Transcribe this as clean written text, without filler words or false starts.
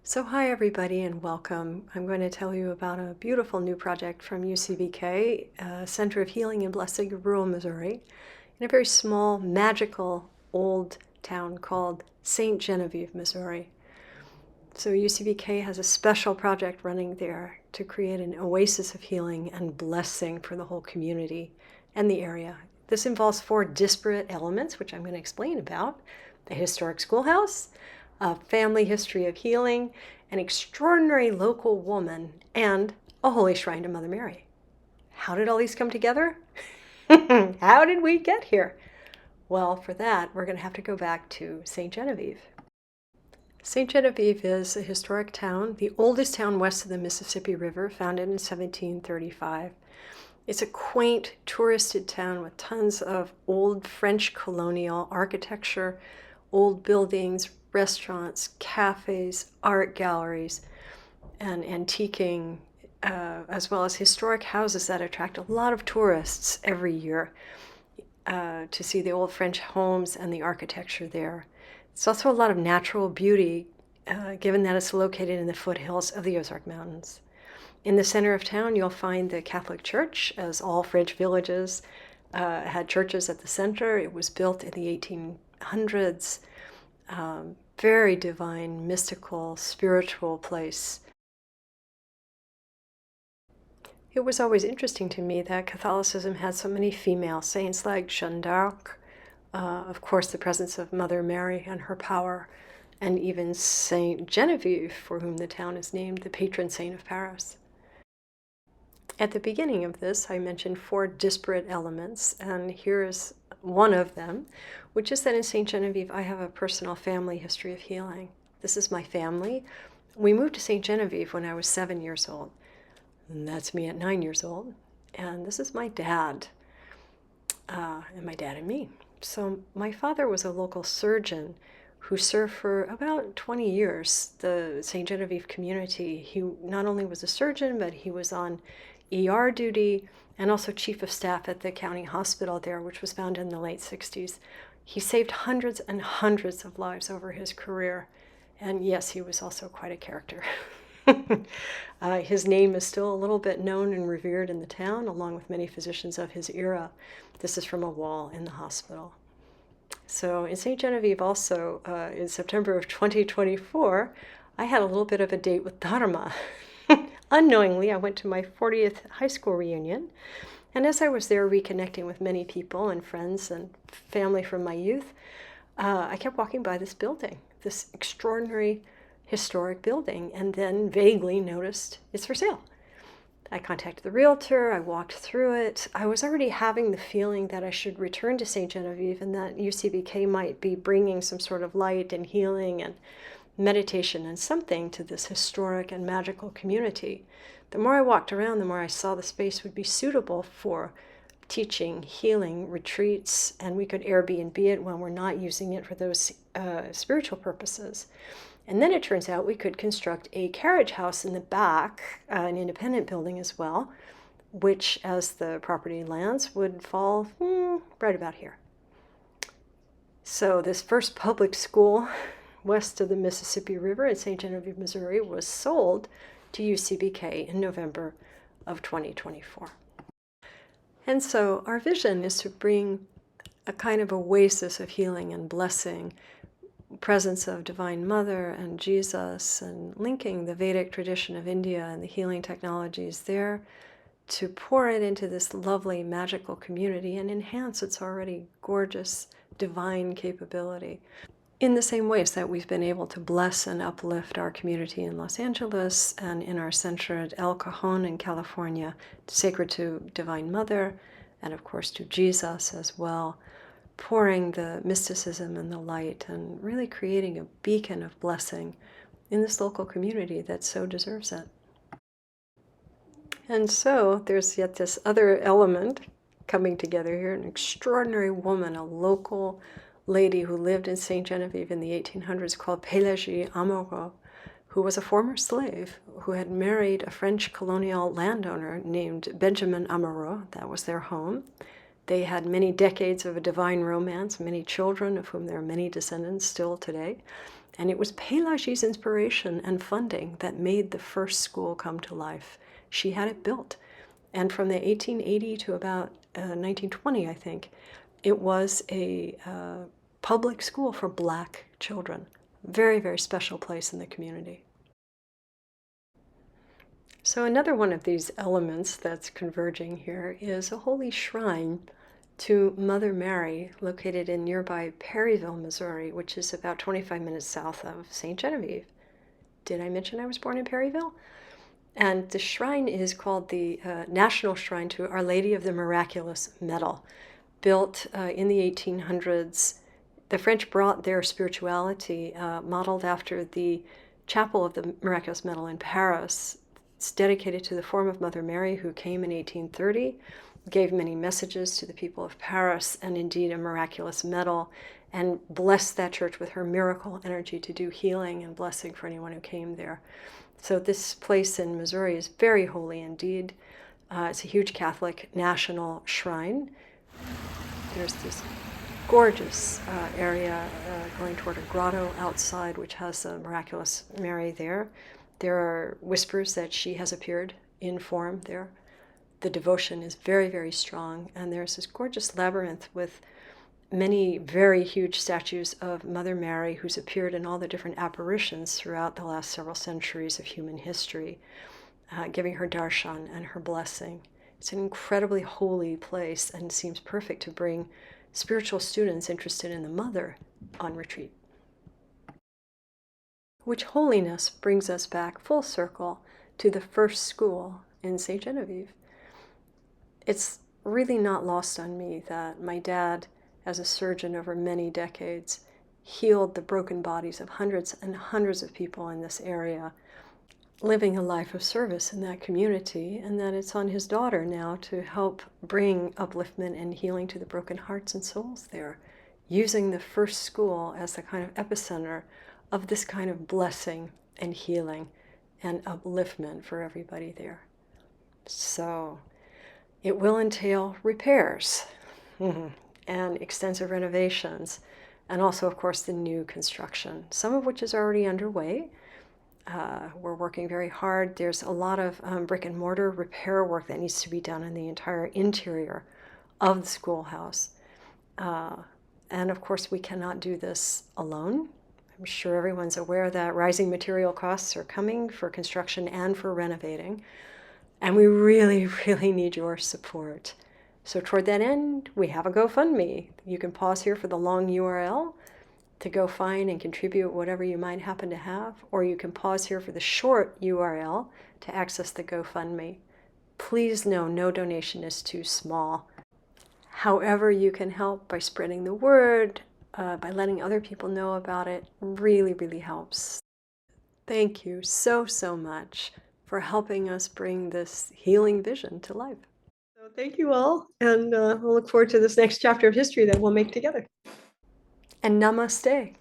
So hi everybody and welcome. I'm going to tell you about a beautiful new project from UCBK, Center of Healing and Blessing of rural Missouri, in a very small, magical, old town called Ste Genevieve, Missouri. So UCBK has a special project running there to create an oasis of healing and blessing for the whole community and the area. This involves 4 disparate elements, which I'm going to explain about: the historic schoolhouse, a family history of healing, an extraordinary local woman, and a holy shrine to Mother Mary. How did all these come together? How did we get here? Well, for that, we're going to have to go back to Ste Genevieve. Ste Genevieve is a historic town, the oldest town west of the Mississippi River, founded in 1735. It's a quaint, touristed town with tons of old French colonial architecture, old buildings, restaurants, cafes, art galleries, and antiquing, as well as historic houses that attract a lot of tourists every year to see the old French homes and the architecture there. It's also a lot of natural beauty, given that it's located in the foothills of the Ozark Mountains. In the center of town, you'll find the Catholic Church, as all French villages had churches at the center. It was built in the 1800s. Very divine, mystical, spiritual place. It was always interesting to me that Catholicism had so many female saints like Jeanne d'Arc, of course the presence of Mother Mary and her power, and even Ste Genevieve, for whom the town is named, the patron saint of Paris. At the beginning of this, I mentioned 4 disparate elements, and here is one of them, which is that in Ste Genevieve, I have a personal family history of healing. This is my family. We moved to Ste Genevieve when I was 7 years old, and that's me at 9 years old. And this is my dad, and my dad and me. So my father was a local surgeon who served for about 20 years the Ste Genevieve community. He not only was a surgeon, but he was on ER duty and also chief of staff at the county hospital there, which was founded in the late 60s. He saved hundreds and hundreds of lives over his career. And yes, he was also quite a character. His name is still a little bit known and revered in the town, along with many physicians of his era. This is from a wall in the hospital. So in Ste Genevieve also, in September of 2024, I had a little bit of a date with Dharma. Unknowingly, I went to my 40th high school reunion, and as I was there reconnecting with many people and friends and family from my youth, I kept walking by this building, this extraordinary historic building, and then vaguely noticed it's for sale. I contacted the realtor, I walked through it. I was already having the feeling that I should return to Ste Genevieve and that UCBK might be bringing some sort of light and healing and meditation and something to this historic and magical community. The more I walked around, the more I saw the space would be suitable for teaching, healing, retreats, and we could Airbnb it when we're not using it for those spiritual purposes. And then it turns out we could construct a carriage house in the back, an independent building as well, which, as the property lands, would fall right about here. So this first public school west of the Mississippi River in Ste Genevieve, Missouri, was sold to UCBK in November of 2024. And so our vision is to bring a kind of oasis of healing and blessing, presence of Divine Mother and Jesus, and linking the Vedic tradition of India and the healing technologies there to pour it into this lovely magical community and enhance its already gorgeous divine capability. In the same ways that we've been able to bless and uplift our community in Los Angeles and in our center at El Cajon in California, sacred to Divine Mother and of course to Jesus as well, pouring the mysticism and the light and really creating a beacon of blessing in this local community that so deserves it. And so there's yet this other element coming together here, an extraordinary woman, a local lady who lived in Ste Genevieve in the 1800s called Pélagie Amoureux, who was a former slave who had married a French colonial landowner named Benjamin Amoureux. That was their home. They had many decades of a divine romance, many children, of whom there are many descendants still today. And it was Pélagie's inspiration and funding that made the first school come to life. She had it built. And from the 1880 to about 1920, I think, it was a public school for Black children. Very, very special place in the community. So another one of these elements that's converging here is a holy shrine to Mother Mary, located in nearby Perryville, Missouri, which is about 25 minutes south of Ste Genevieve. Did I mention I was born in Perryville? And the shrine is called the National Shrine to Our Lady of the Miraculous Medal, built in the 1800s. The French brought their spirituality, modeled after the Chapel of the Miraculous Medal in Paris. It's dedicated to the form of Mother Mary, who came in 1830, gave many messages to the people of Paris, and indeed a miraculous medal, and blessed that church with her miracle energy to do healing and blessing for anyone who came there. So this place in Missouri is very holy indeed. It's a huge Catholic national shrine. There's this gorgeous area going toward a grotto outside, which has the miraculous Mary there. There are whispers that she has appeared in form there. The devotion is very, very strong, and there's this gorgeous labyrinth with many very huge statues of Mother Mary, who's appeared in all the different apparitions throughout the last several centuries of human history, giving her darshan and her blessing. It's an incredibly holy place and seems perfect to bring spiritual students interested in the Mother on retreat. Which holiness brings us back full circle to the first school in Ste Genevieve. It's really not lost on me that my dad, as a surgeon over many decades, healed the broken bodies of hundreds and hundreds of people in this area, living a life of service in that community, and that it's on his daughter now to help bring upliftment and healing to the broken hearts and souls there, using the first school as the kind of epicenter of this kind of blessing and healing and upliftment for everybody there. So it will entail repairs and extensive renovations, and also, of course, the new construction, some of which is already underway. We're working very hard. There's a lot of brick and mortar repair work that needs to be done in the entire interior of the schoolhouse. And of course, we cannot do this alone. I'm sure everyone's aware that rising material costs are coming for construction and for renovating. And we really, really need your support. So toward that end, we have a GoFundMe. You can pause here for the long URL to go find and contribute whatever you might happen to have, or you can pause here for the short URL to access the GoFundMe. Please know no donation is too small. However you can help by spreading the word, by letting other people know about it, really, really helps. Thank you so, so much for helping us bring this healing vision to life. So thank you all, and we'll look forward to this next chapter of history that we'll make together. And namaste.